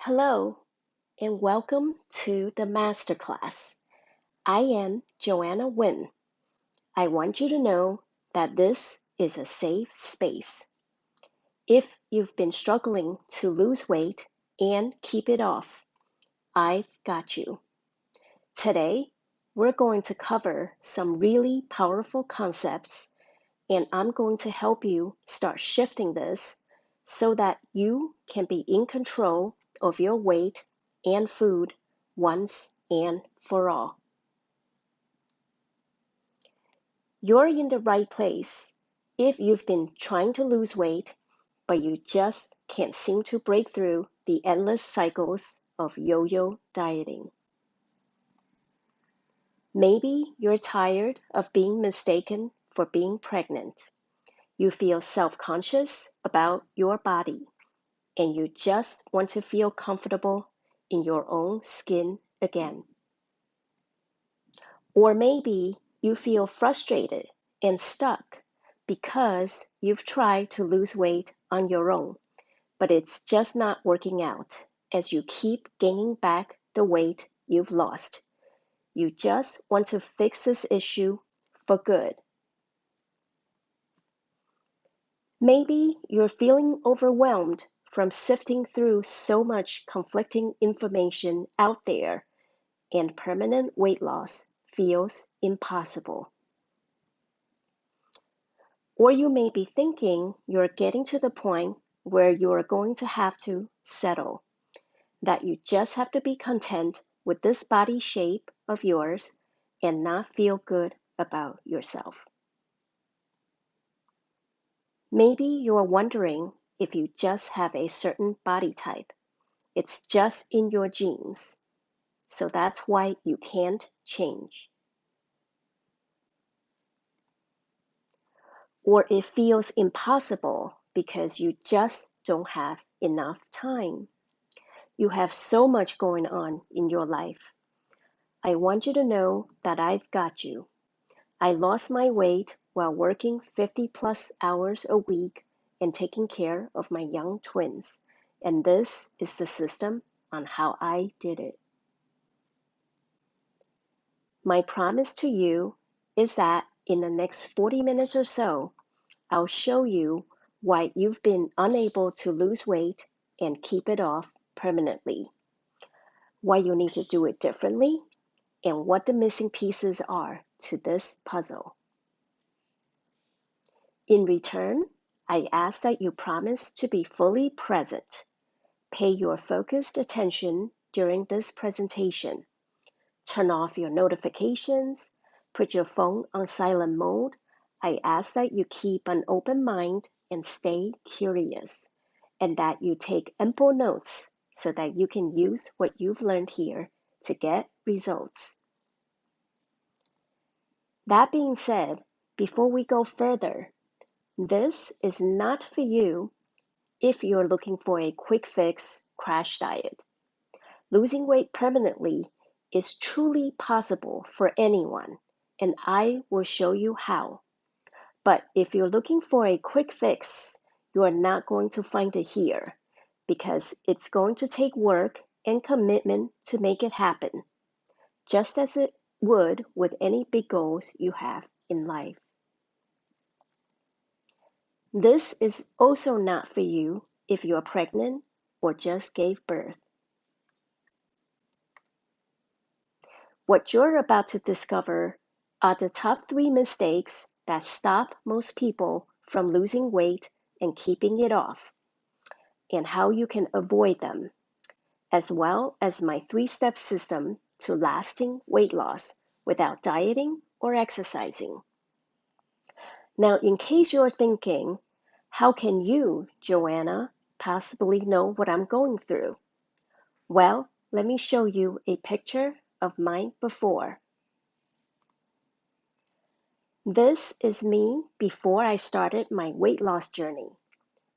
Hello and welcome to the Masterclass. I am Joanna Nguyen. I want you to know that this is a safe space. If you've been struggling to lose weight and keep it off, I've got you. Today, we're going to cover some really powerful concepts, and I'm going to help you start shifting this so that you can be in control of your weight and food once and for all. You're in the right place if you've been trying to lose weight, but you just can't seem to break through the endless cycles of yo-yo dieting. Maybe you're tired of being mistaken for being pregnant. You feel self-conscious about your body, and you just want to feel comfortable in your own skin again. Or maybe you feel frustrated and stuck because you've tried to lose weight on your own, but it's just not working out as you keep gaining back the weight you've lost. You just want to fix this issue for good. Maybe you're feeling overwhelmed from sifting through so much conflicting information out there, and permanent weight loss feels impossible. Or you may be thinking you're getting to the point where you're going to have to settle, that you just have to be content with this body shape of yours and not feel good about yourself. Maybe you're wondering if you just have a certain body type. It's just in your genes, so that's why you can't change. Or it feels impossible because you just don't have enough time. You have so much going on in your life. I want you to know that I've got you. I lost my weight while working 50 plus hours a week and taking care of my young twins, and this is the system on how I did it. My promise to you is that in the next 40 minutes or so, I'll show you why you've been unable to lose weight and keep it off permanently, why you need to do it differently, and what the missing pieces are to this puzzle. In return, I ask that you promise to be fully present. Pay your focused attention during this presentation. Turn off your notifications. Put your phone on silent mode. I ask that you keep an open mind and stay curious, and that you take ample notes so that you can use what you've learned here to get results. That being said, before we go further, this is not for you if you're looking for a quick fix crash diet. Losing weight permanently is truly possible for anyone, and I will show you how. But if you're looking for a quick fix, you are not going to find it here because it's going to take work and commitment to make it happen, just as it would with any big goals you have in life. This is also not for you if you're pregnant or just gave birth. What you're about to discover are the top 3 mistakes that stop most people from losing weight and keeping it off, and how you can avoid them, as well as my 3-step system to lasting weight loss without dieting or exercising. Now, in case you're thinking, how can you, Joanna, possibly know what I'm going through? Well, let me show you a picture of mine before. This is me before I started my weight loss journey,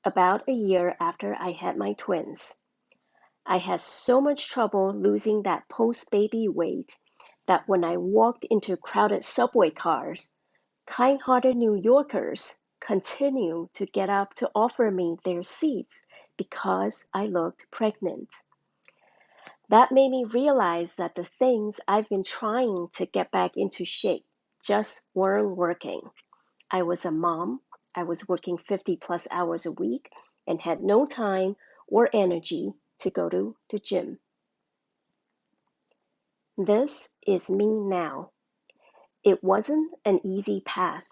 about a year after I had my twins. I had so much trouble losing that post-baby weight that when I walked into crowded subway cars, kind-hearted New Yorkers continued to get up to offer me their seats because I looked pregnant. That made me realize that the things I've been trying to get back into shape just weren't working. I was a mom, I was working 50 plus hours a week, and had no time or energy to go to the gym. This is me now. It wasn't an easy path.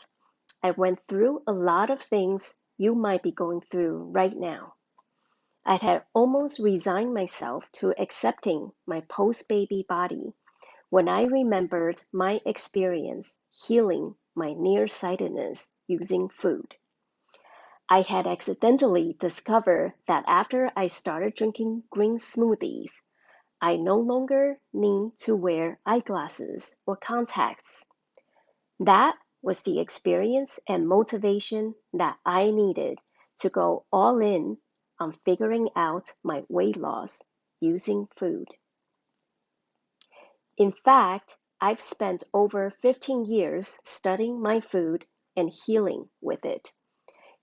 I went through a lot of things you might be going through right now. I had almost resigned myself to accepting my post baby body when I remembered my experience healing my nearsightedness using food. I had accidentally discovered that after I started drinking green smoothies, I no longer need to wear eyeglasses or contacts. That was the experience and motivation that I needed to go all in on figuring out my weight loss using food. In fact, I've spent over 15 years studying my food and healing with it.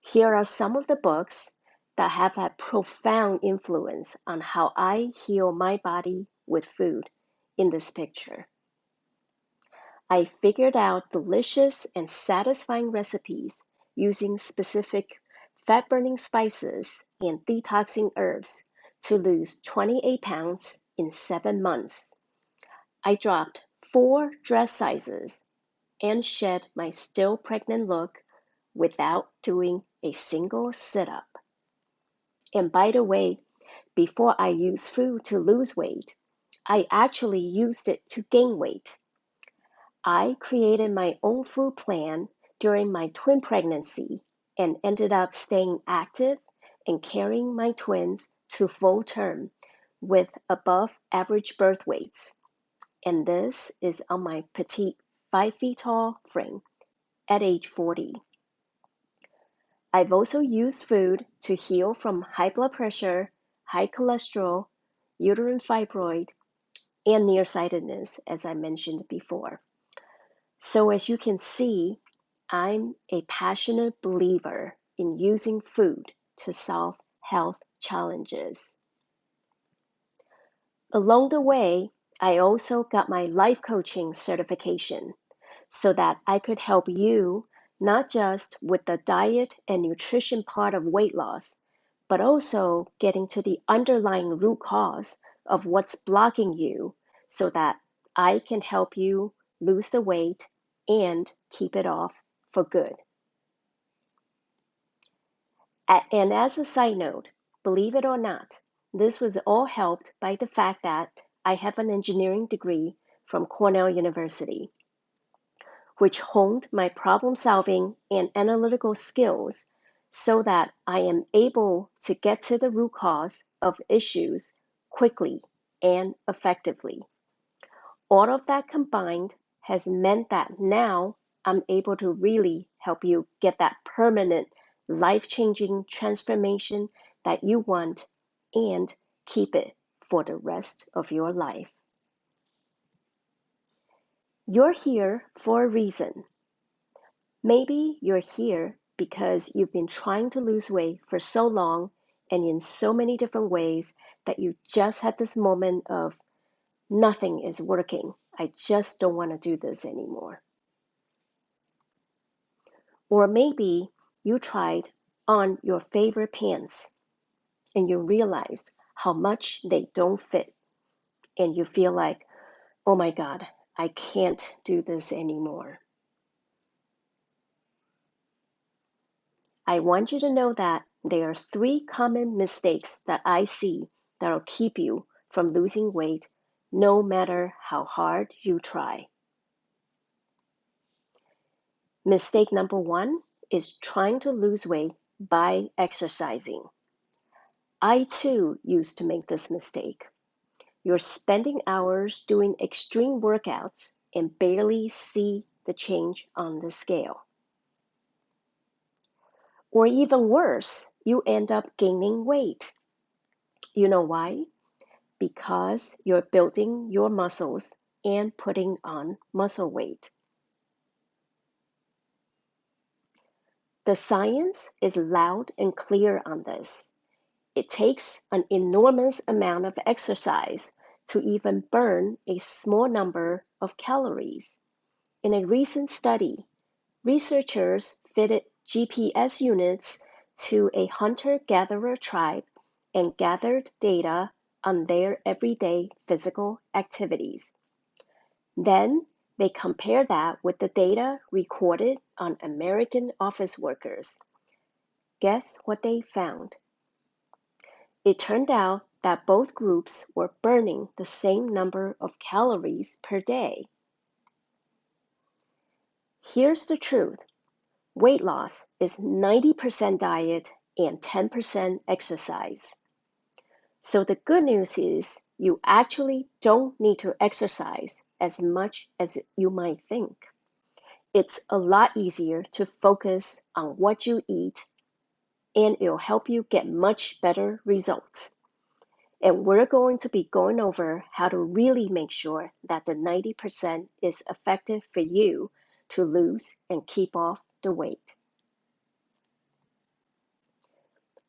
Here are some of the books that have had profound influence on how I heal my body with food in this picture. I figured out delicious and satisfying recipes using specific fat burning spices and detoxing herbs to lose 28 pounds in 7 months. I dropped 4 dress sizes and shed my still pregnant look without doing a single sit up. And by the way, before I used food to lose weight, I actually used it to gain weight. I created my own food plan during my twin pregnancy and ended up staying active and carrying my twins to full term with above average birth weights. And this is on my petite 5 feet tall frame at age 40. I've also used food to heal from high blood pressure, high cholesterol, uterine fibroid, and nearsightedness, as I mentioned before. So as you can see, I'm a passionate believer in using food to solve health challenges. Along the way, I also got my life coaching certification so that I could help you not just with the diet and nutrition part of weight loss, but also getting to the underlying root cause of what's blocking you so that I can help you lose the weight and keep it off for good. And as a side note, believe it or not, this was all helped by the fact that I have an engineering degree from Cornell University, which honed my problem solving and analytical skills so that I am able to get to the root cause of issues quickly and effectively. All of that combined has meant that now I'm able to really help you get that permanent, life changing transformation that you want and keep it for the rest of your life. You're here for a reason. Maybe you're here because you've been trying to lose weight for so long and in so many different ways that you just had this moment of nothing is working. I just don't want to do this anymore. Or maybe you tried on your favorite pants and you realized how much they don't fit and you feel like, oh my God, I can't do this anymore. I want you to know that there are 3 common mistakes that I see that'll keep you from losing weight no matter how hard you try. Mistake number 1 is trying to lose weight by exercising. I too used to make this mistake. You're spending hours doing extreme workouts and barely see the change on the scale. Or even worse, you end up gaining weight. You know why? Because you're building your muscles and putting on muscle weight. The science is loud and clear on this. It takes an enormous amount of exercise to even burn a small number of calories. In a recent study, researchers fitted GPS units to a hunter-gatherer tribe and gathered data on their everyday physical activities. Then they compared that with the data recorded on American office workers. Guess what they found? It turned out that both groups were burning the same number of calories per day. Here's the truth. Weight loss is 90% diet and 10% exercise. So the good news is you actually don't need to exercise as much as you might think. It's a lot easier to focus on what you eat, and it'll help you get much better results. And we're going to be going over how to really make sure that the 90% is effective for you to lose and keep off the weight.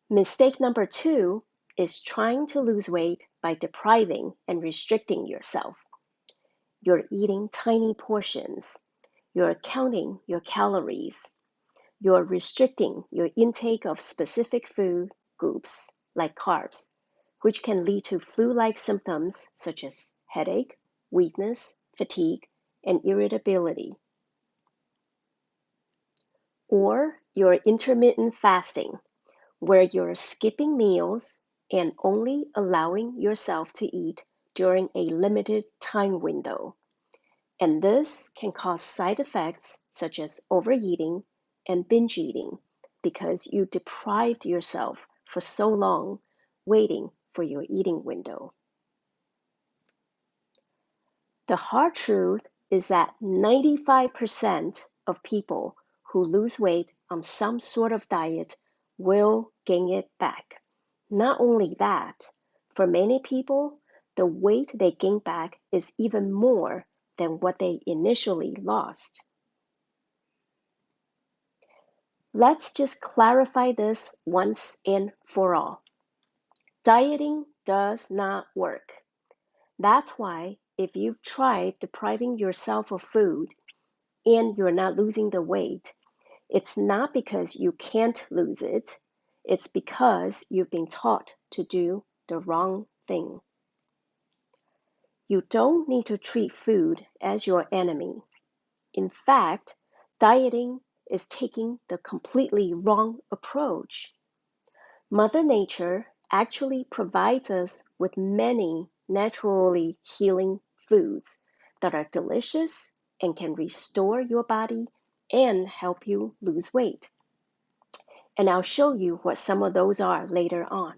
Mistake number 2 is trying to lose weight by depriving and restricting yourself. You're eating tiny portions. You're counting your calories. You're restricting your intake of specific food groups like carbs, which can lead to flu-like symptoms such as headache, weakness, fatigue, and irritability. Or you're intermittent fasting, where you're skipping meals and only allowing yourself to eat during a limited time window. And this can cause side effects such as overeating and binge eating because you deprived yourself for so long waiting for your eating window. The hard truth is that 95% of people who lose weight on some sort of diet will gain it back. Not only that, for many people, the weight they gain back is even more than what they initially lost. Let's just clarify this once and for all. Dieting does not work. That's why if you've tried depriving yourself of food and you're not losing the weight, it's not because you can't lose it. It's because you've been taught to do the wrong thing. You don't need to treat food as your enemy. In fact, dieting is taking the completely wrong approach. Mother Nature actually provides us with many naturally healing foods that are delicious and can restore your body and help you lose weight. And I'll show you what some of those are later on.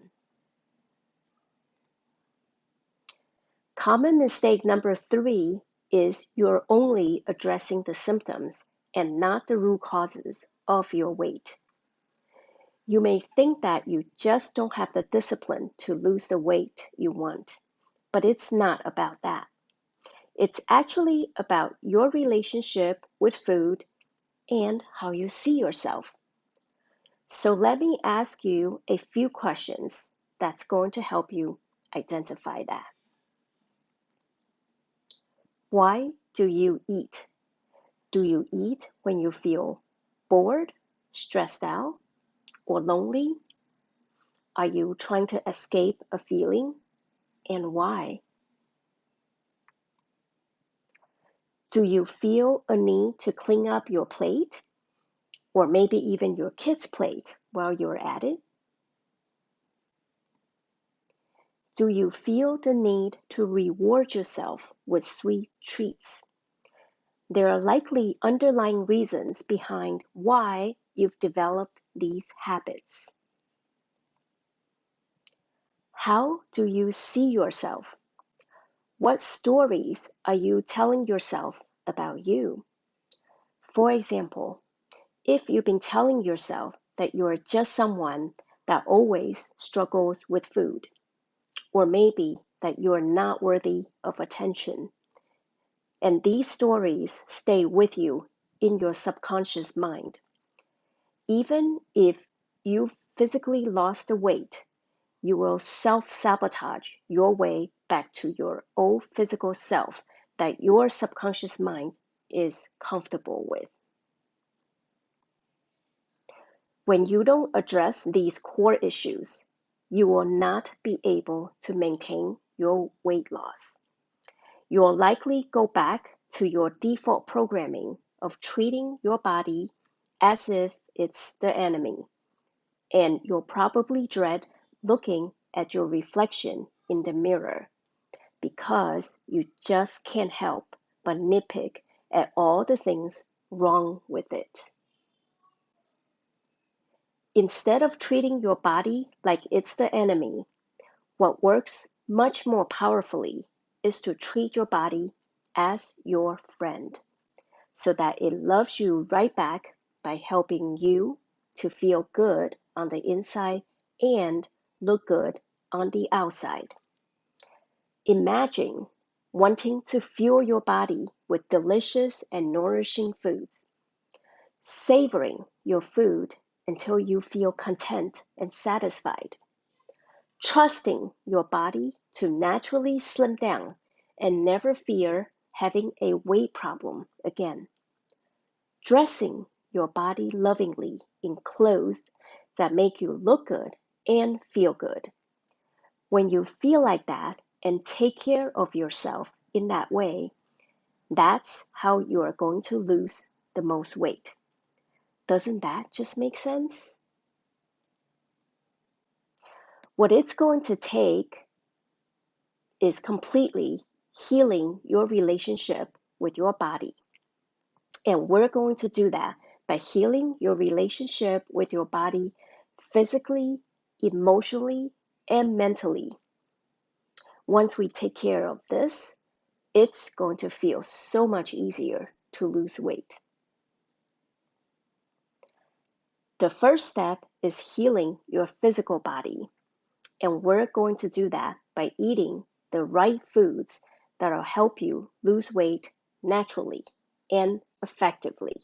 Common mistake number 3 is you're only addressing the symptoms and not the root causes of your weight. You may think that you just don't have the discipline to lose the weight you want, but it's not about that. It's actually about your relationship with food and how you see yourself. So let me ask you a few questions that's going to help you identify that. Why do you eat? Do you eat when you feel bored, stressed out, or lonely? Are you trying to escape a feeling, and why? Do you feel a need to clean up your plate, or maybe even your kid's plate while you're at it? Do you feel the need to reward yourself with sweet treats? There are likely underlying reasons behind why you've developed these habits. How do you see yourself? What stories are you telling yourself about you? For example, if you've been telling yourself that you're just someone that always struggles with food, or maybe that you're not worthy of attention, and these stories stay with you in your subconscious mind. Even if you've physically lost the weight, you will self-sabotage your way back to your old physical self that your subconscious mind is comfortable with. When you don't address these core issues, you will not be able to maintain your weight loss. You'll likely go back to your default programming of treating your body as if it's the enemy, and you'll probably dread looking at your reflection in the mirror because you just can't help but nitpick at all the things wrong with it. Instead of treating your body like it's the enemy, what works much more powerfully is to treat your body as your friend so that it loves you right back by helping you to feel good on the inside and look good on the outside. Imagine wanting to fuel your body with delicious and nourishing foods, savoring your food until you feel content and satisfied, trusting your body to naturally slim down and never fear having a weight problem again, dressing your body lovingly in clothes that make you look good and feel good. When you feel like that and take care of yourself in that way, that's how you are going to lose the most weight. Doesn't that just make sense? What it's going to take is completely healing your relationship with your body. And we're going to do that by healing your relationship with your body physically, emotionally, and mentally. Once we take care of this, it's going to feel so much easier to lose weight. The first step is healing your physical body. And we're going to do that by eating the right foods that will help you lose weight naturally and effectively.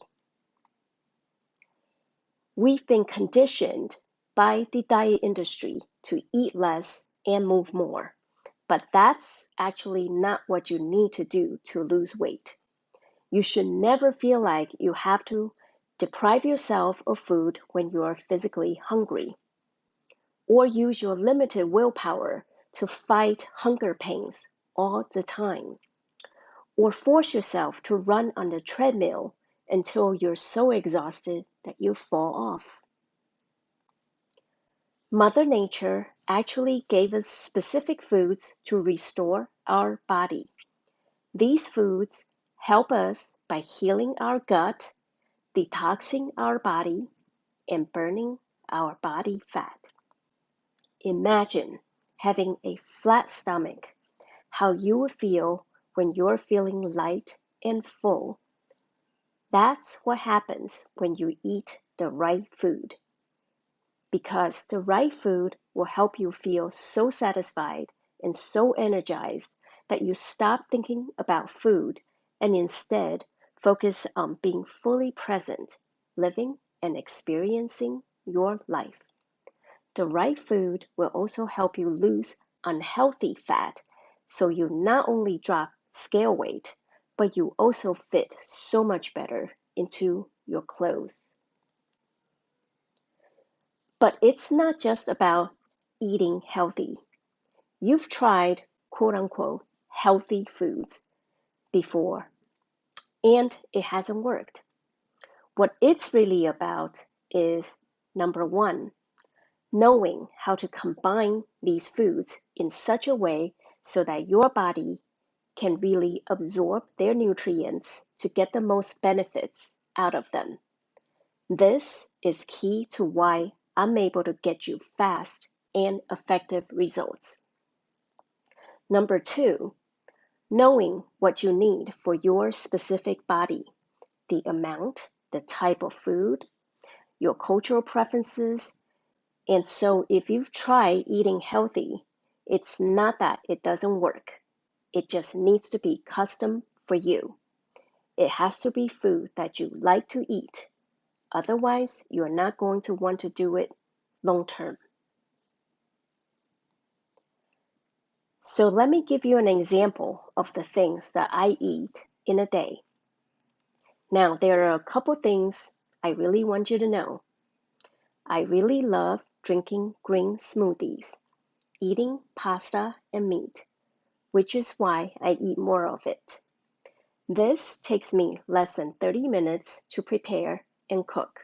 We've been conditioned by the diet industry to eat less and move more, but that's actually not what you need to do to lose weight. You should never feel like you have to deprive yourself of food when you are physically hungry, or use your limited willpower to fight hunger pains all the time, or force yourself to run on the treadmill until you're so exhausted that you fall off. Mother Nature actually gave us specific foods to restore our body. These foods help us by healing our gut, detoxing our body, and burning our body fat. Imagine having a flat stomach, how you would feel when you're feeling light and full. That's what happens when you eat the right food. Because the right food will help you feel so satisfied and so energized that you stop thinking about food and instead focus on being fully present, living and experiencing your life. The right food will also help you lose unhealthy fat so you not only drop scale weight, but you also fit so much better into your clothes. But it's not just about eating healthy. You've tried quote unquote healthy foods before, and it hasn't worked. What it's really about is number one, knowing how to combine these foods in such a way so that your body can really absorb their nutrients to get the most benefits out of them. This is key to why I'm able to get you fast and effective results. Number two, knowing what you need for your specific body, the amount, the type of food, your cultural preferences. And so if you've tried eating healthy, it's not that it doesn't work. It just needs to be custom for you. It has to be food that you like to eat. Otherwise, you're not going to want to do it long term. So let me give you an example of the things that I eat in a day. Now, there are a couple things I really want you to know. I really love drinking green smoothies, eating pasta and meat, which is why I eat more of it. This takes me less than 30 minutes to prepare and cook.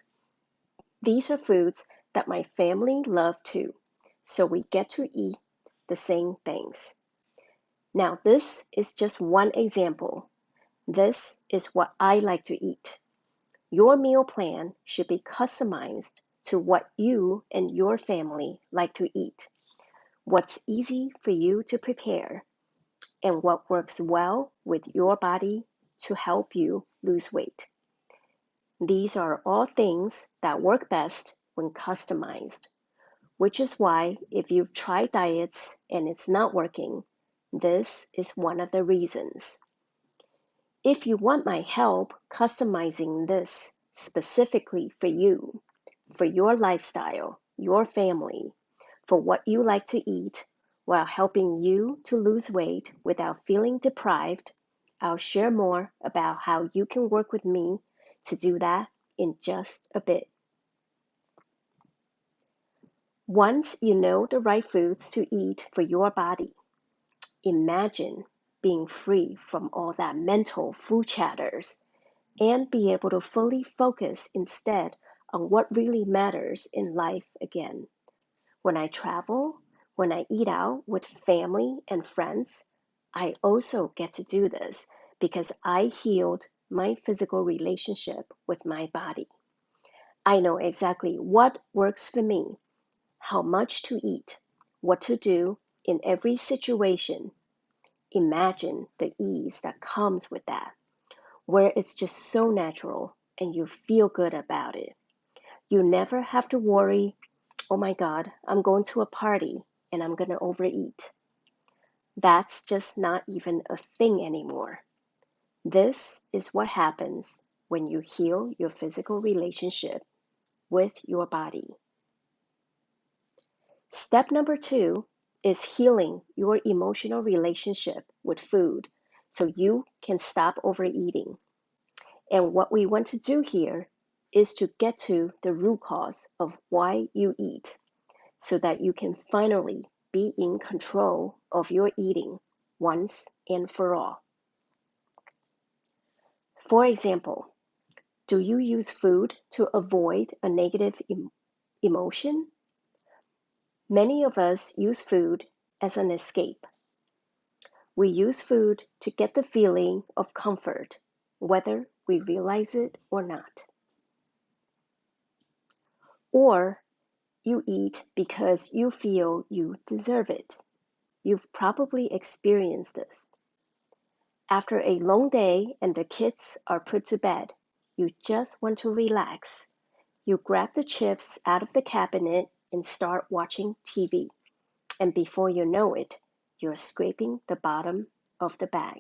These are foods that my family love too, so we get to eat the same things. Now, this is just one example. This is what I like to eat. Your meal plan should be customized to what you and your family like to eat, what's easy for you to prepare, and what works well with your body to help you lose weight. These are all things that work best when customized, which is why if you've tried diets and it's not working, this is one of the reasons. If you want my help customizing this specifically for you, for your lifestyle, your family, for what you like to eat, while helping you to lose weight without feeling deprived, I'll share more about how you can work with me to do that in just a bit. Once you know the right foods to eat for your body, imagine being free from all that mental food chatters and be able to fully focus instead on what really matters in life again. When I travel, when I eat out with family and friends, I also get to do this because I healed my physical relationship with my body. I know exactly what works for me, how much to eat, what to do in every situation. Imagine the ease that comes with that, where it's just so natural and you feel good about it. You never have to worry, oh my God, I'm going to a party and I'm going to overeat. That's just not even a thing anymore. This is what happens when you heal your physical relationship with your body. Step number 2 is healing your emotional relationship with food so you can stop overeating. And what we want to do here is to get to the root cause of why you eat so that you can finally be in control of your eating once and for all. For example, do you use food to avoid a negative emotion? Many of us use food as an escape. We use food to get the feeling of comfort, whether we realize it or not. Or you eat because you feel you deserve it. You've probably experienced this. After a long day and the kids are put to bed, you just want to relax. You grab the chips out of the cabinet and start watching TV. And before you know it, you're scraping the bottom of the bag.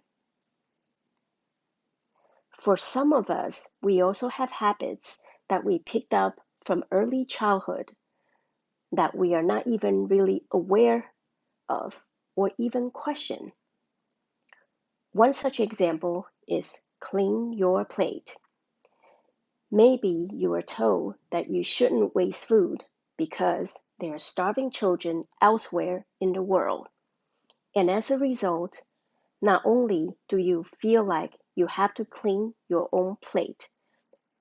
For some of us, we also have habits that we picked up from early childhood that we are not even really aware of or even question. One such example is clean your plate. Maybe you were told that you shouldn't waste food because there are starving children elsewhere in the world. And as a result, not only do you feel like you have to clean your own plate,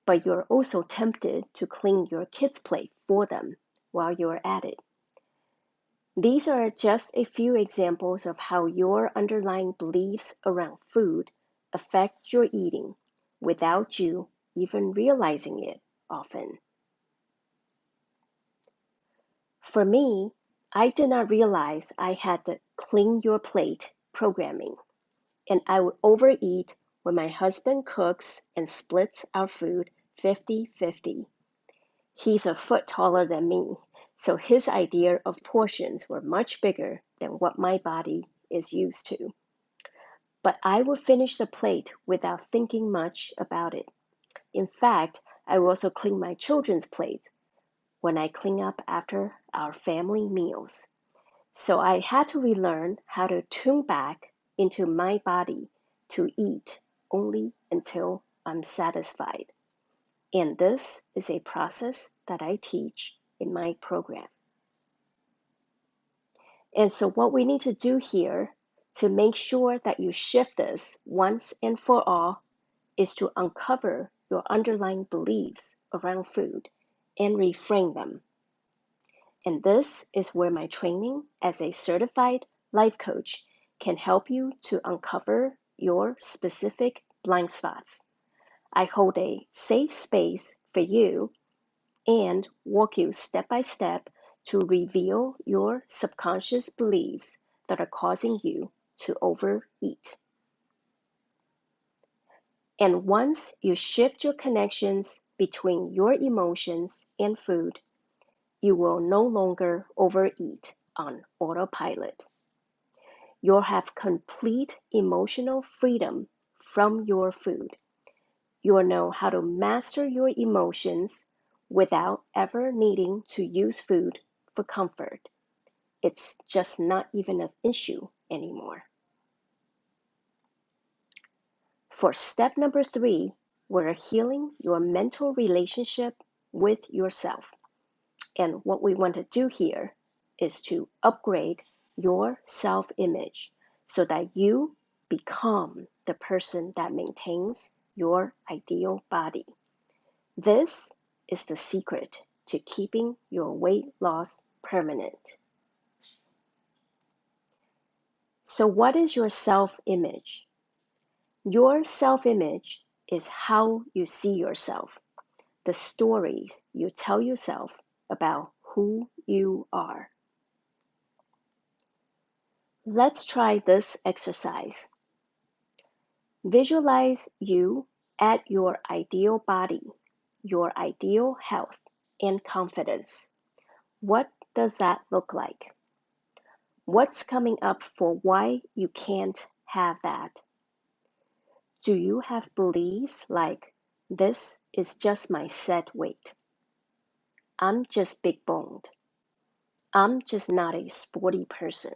but you're also tempted to clean your kids' plate for them while you're at it. These are just a few examples of how your underlying beliefs around food affect your eating without you even realizing it often. For me, I did not realize I had the clean your plate programming, and I would overeat when my husband cooks and splits our food 50-50. He's a foot taller than me, so his idea of portions were much bigger than what my body is used to. But I would finish the plate without thinking much about it. In fact, I would also clean my children's plates when I clean up after our family meals. So I had to relearn how to tune back into my body to eat only until I'm satisfied. And this is a process that I teach in my program. And so what we need to do here to make sure that you shift this once and for all is to uncover your underlying beliefs around food and reframe them. And this is where my training as a certified life coach can help you to uncover your specific blind spots. I hold a safe space for you and walk you step by step to reveal your subconscious beliefs that are causing you to overeat. And once you shift your connections between your emotions and food, you will no longer overeat on autopilot. You'll have complete emotional freedom from your food. You'll know how to master your emotions without ever needing to use food for comfort. It's just not even an issue anymore. For step number 3, we're healing your mental relationship with yourself. And what we want to do here is to upgrade your self-image so that you become the person that maintains your ideal body. This is the secret to keeping your weight loss permanent. So what is your self-image? Your self-image is how you see yourself, the stories you tell yourself about who you are. Let's try this exercise. Visualize you at your ideal body, your ideal health and confidence. What does that look like? What's coming up for why you can't have that? Do you have beliefs like, this is just my set weight? I'm just big boned. I'm just not a sporty person.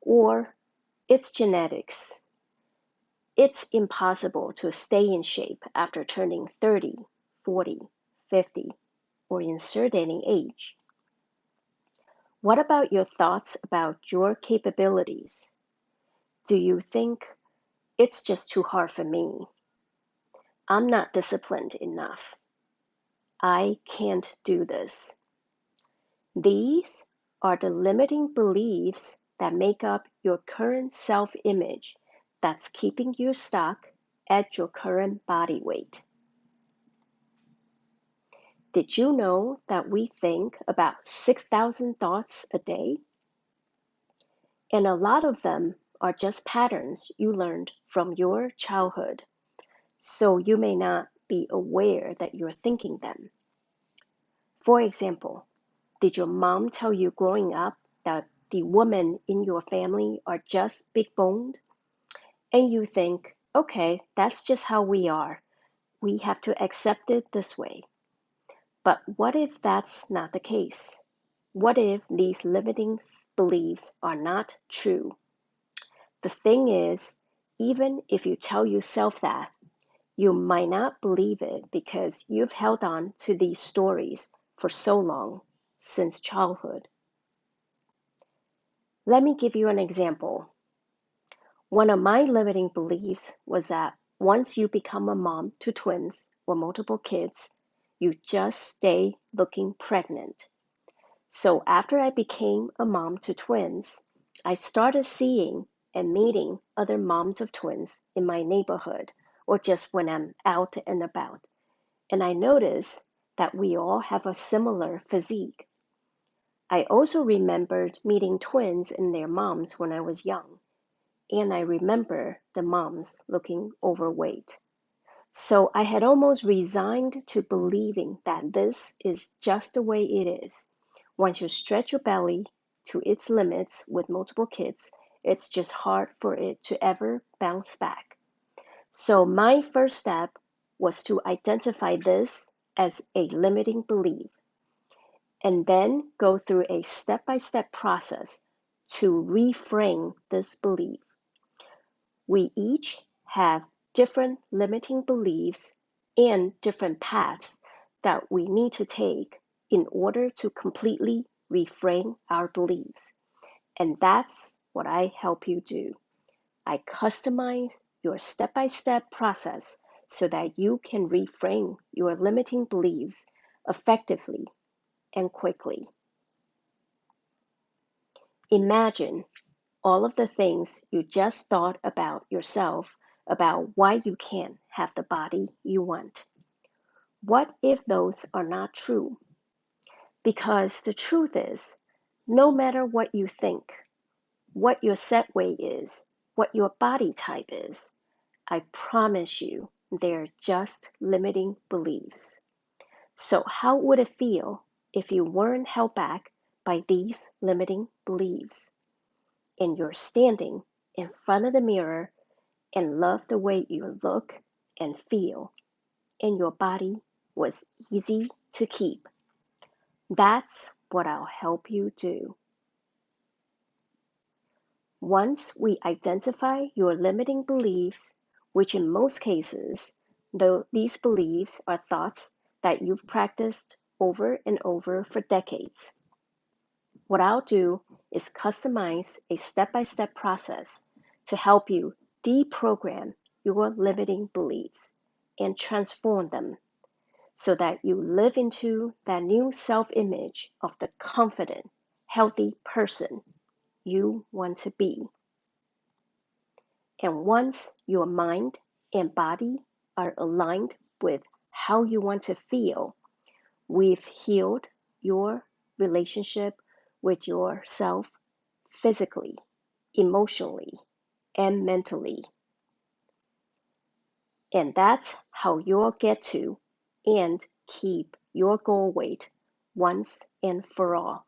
Or it's genetics. It's impossible to stay in shape after turning 30, 40, 50, or insert any age. What about your thoughts about your capabilities? Do you think, it's just too hard for me? I'm not disciplined enough. I can't do this. These are the limiting beliefs that make up your current self-image that's keeping you stuck at your current body weight. Did you know that we think about 6,000 thoughts a day? And a lot of them are just patterns you learned from your childhood, so you may not be aware that you're thinking them. For example, did your mom tell you growing up that the women in your family are just big boned? And you think, okay, that's just how we are. We have to accept it this way. But what if that's not the case? What if these limiting beliefs are not true? The thing is, even if you tell yourself that, you might not believe it because you've held on to these stories for so long, since childhood. Let me give you an example. One of my limiting beliefs was that once you become a mom to twins or multiple kids, you just stay looking pregnant. So after I became a mom to twins, I started seeing and meeting other moms of twins in my neighborhood or just when I'm out and about. And I noticed that we all have a similar physique. I also remembered meeting twins and their moms when I was young, and I remember the moms looking overweight. So I had almost resigned to believing that this is just the way it is. Once you stretch your belly to its limits with multiple kids, it's just hard for it to ever bounce back. So my first step was to identify this as a limiting belief. and then go through a step-by-step process to reframe this belief. We each have different limiting beliefs and different paths that we need to take in order to completely reframe our beliefs. And that's what I help you do. I customize your step-by-step process so that you can reframe your limiting beliefs effectively and quickly. Imagine all of the things you just thought about yourself about why you can't have the body you want. What if those are not true? Because the truth is, no matter what you think, what your set weight is, what your body type is, I promise you they're just limiting beliefs. So how would it feel if you weren't held back by these limiting beliefs and you're standing in front of the mirror and love the way you look and feel and your body was easy to keep? That's what I'll help you do. Once we identify your limiting beliefs, which in most cases, though these beliefs are thoughts that you've practiced over and over for decades, what I'll do is customize a step-by-step process to help you deprogram your limiting beliefs and transform them so that you live into that new self-image of the confident, healthy person you want to be. And once your mind and body are aligned with how you want to feel, we've healed your relationship with yourself physically, emotionally, and mentally. And that's how you'll get to and keep your goal weight once and for all.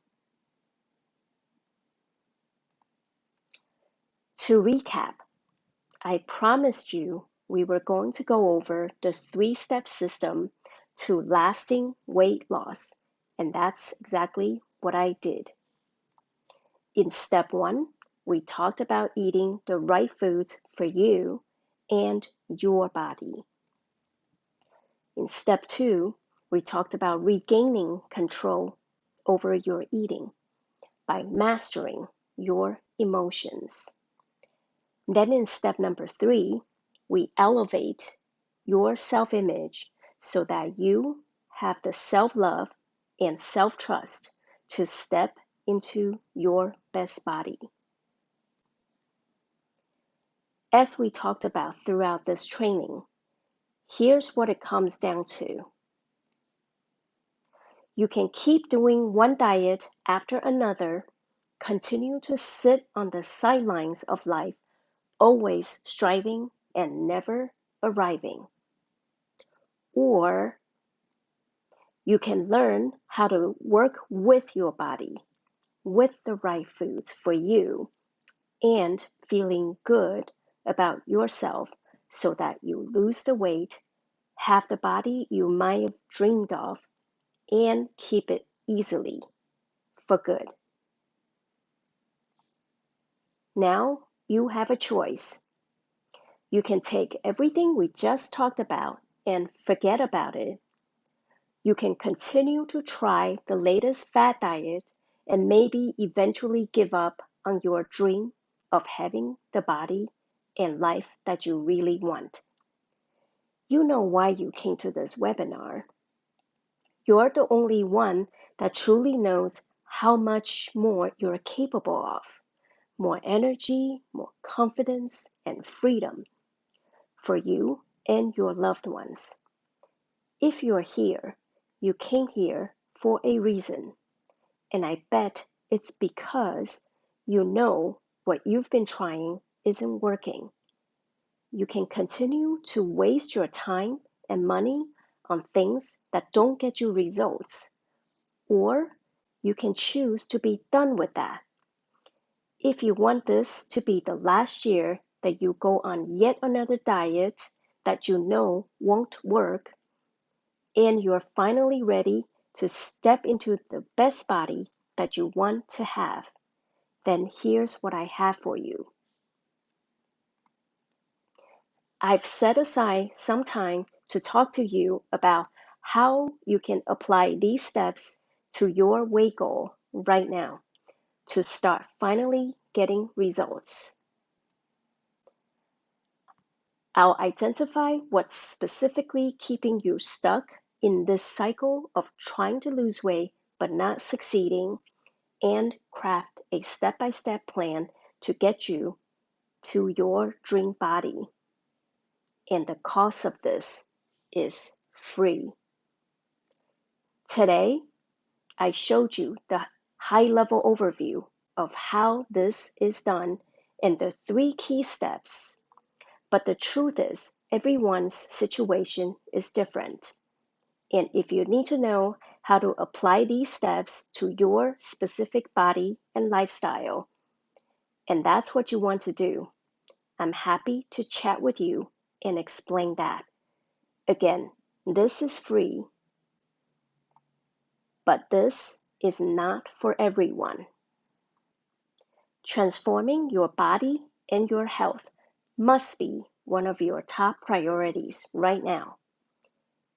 To recap, I promised you we were going to go over the 3-step system to lasting weight loss, and that's exactly what I did. In step 1, we talked about eating the right foods for you and your body. In step 2, we talked about regaining control over your eating by mastering your emotions. Then in step number 3, we elevate your self-image so that you have the self-love and self-trust to step into your best body. As we talked about throughout this training, here's what it comes down to. You can keep doing one diet after another, continue to sit on the sidelines of life, always striving and never arriving. Or you can learn how to work with your body, with the right foods for you, and feeling good about yourself so that you lose the weight, have the body you might have dreamed of, and keep it easily for good. Now you have a choice. You can take everything we just talked about and forget about it. You can continue to try the latest fad diet and maybe eventually give up on your dream of having the body and life that you really want. You know why you came to this webinar. You're the only one that truly knows how much more you're capable of. More energy, more confidence, and freedom for you and your loved ones. If you're here, you came here for a reason, and I bet it's because you know what you've been trying isn't working. You can continue to waste your time and money on things that don't get you results, or you can choose to be done with that. If you want this to be the last year that you go on yet another diet that you know won't work, and you're finally ready to step into the best body that you want to have, then here's what I have for you. I've set aside some time to talk to you about how you can apply these steps to your weight goal right now to start finally getting results. I'll identify what's specifically keeping you stuck in this cycle of trying to lose weight but not succeeding, and craft a step-by-step plan to get you to your dream body. And the cost of this is free. Today, I showed you the high-level overview of how this is done and the 3 key steps. But the truth is, everyone's situation is different. And if you need to know how to apply these steps to your specific body and lifestyle, and that's what you want to do, I'm happy to chat with you and explain that. Again, this is free, but this is not for everyone. Transforming your body and your health must be one of your top priorities right now.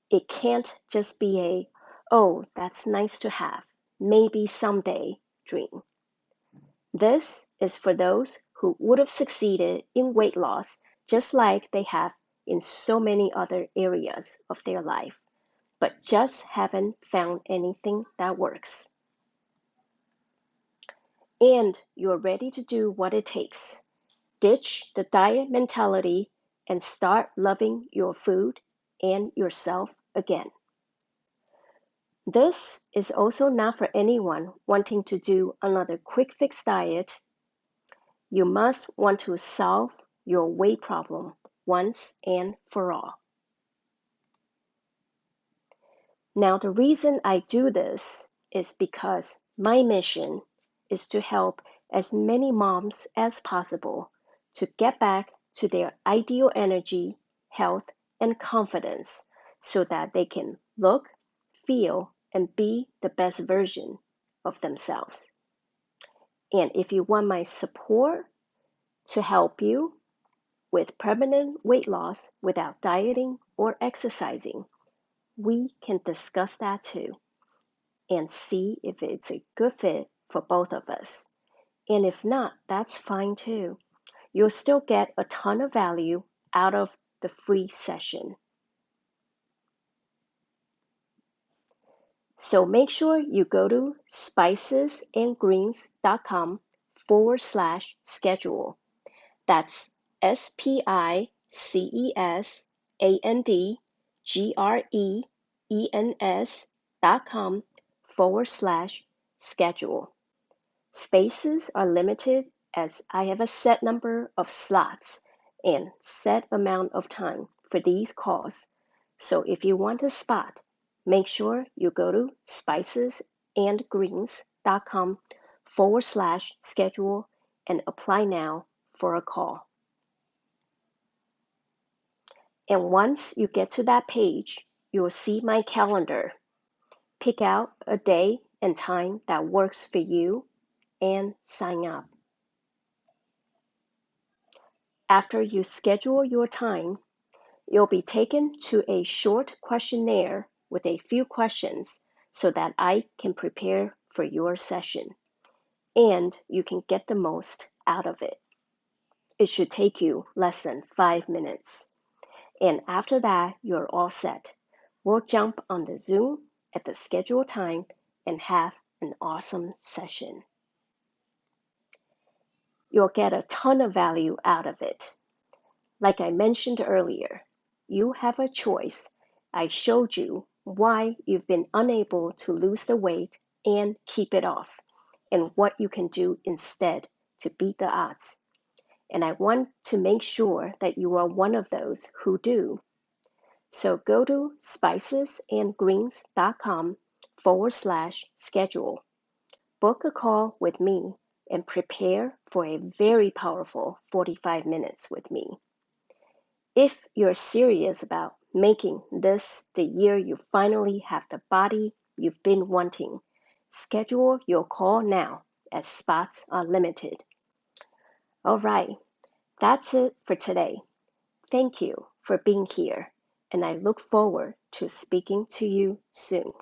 It can't just be a, oh, that's nice to have, maybe someday dream. This is for those who would have succeeded in weight loss just like they have in so many other areas of their life, but just haven't found anything that works. And you're ready to do what it takes. Ditch the diet mentality and start loving your food and yourself again. This is also not for anyone wanting to do another quick fix diet. You must want to solve your weight problem once and for all. Now, the reason I do this is because my mission is to help as many moms as possible to get back to their ideal energy, health, and confidence so that they can look, feel, and be the best version of themselves. And if you want my support to help you with permanent weight loss without dieting or exercising, we can discuss that too and see if it's a good fit for both of us. And if not, that's fine too. You'll still get a ton of value out of the free session. So make sure you go to spicesandgreens.com/schedule. That's spicesandgreens.com/schedule. Spaces are limited as I have a set number of slots and set amount of time for these calls. So if you want a spot, make sure you go to spicesandgreens.com/schedule and apply now for a call. And once you get to that page, you'll see my calendar. Pick out a day and time that works for you and sign up. After you schedule your time, you'll be taken to a short questionnaire with a few questions so that I can prepare for your session and you can get the most out of it. It should take you less than 5 minutes. And after that, you're all set. We'll jump on the Zoom at the scheduled time and have an awesome session. You'll get a ton of value out of it. Like I mentioned earlier, you have a choice. I showed you why you've been unable to lose the weight and keep it off, and what you can do instead to beat the odds. And I want to make sure that you are one of those who do. So go to spicesandgreens.com/schedule. Book a call with me and prepare for a very powerful 45 minutes with me. If you're serious about making this the year you finally have the body you've been wanting. Schedule your call now, as spots are limited. All right, that's it for today. Thank you for being here, and I look forward to speaking to you soon.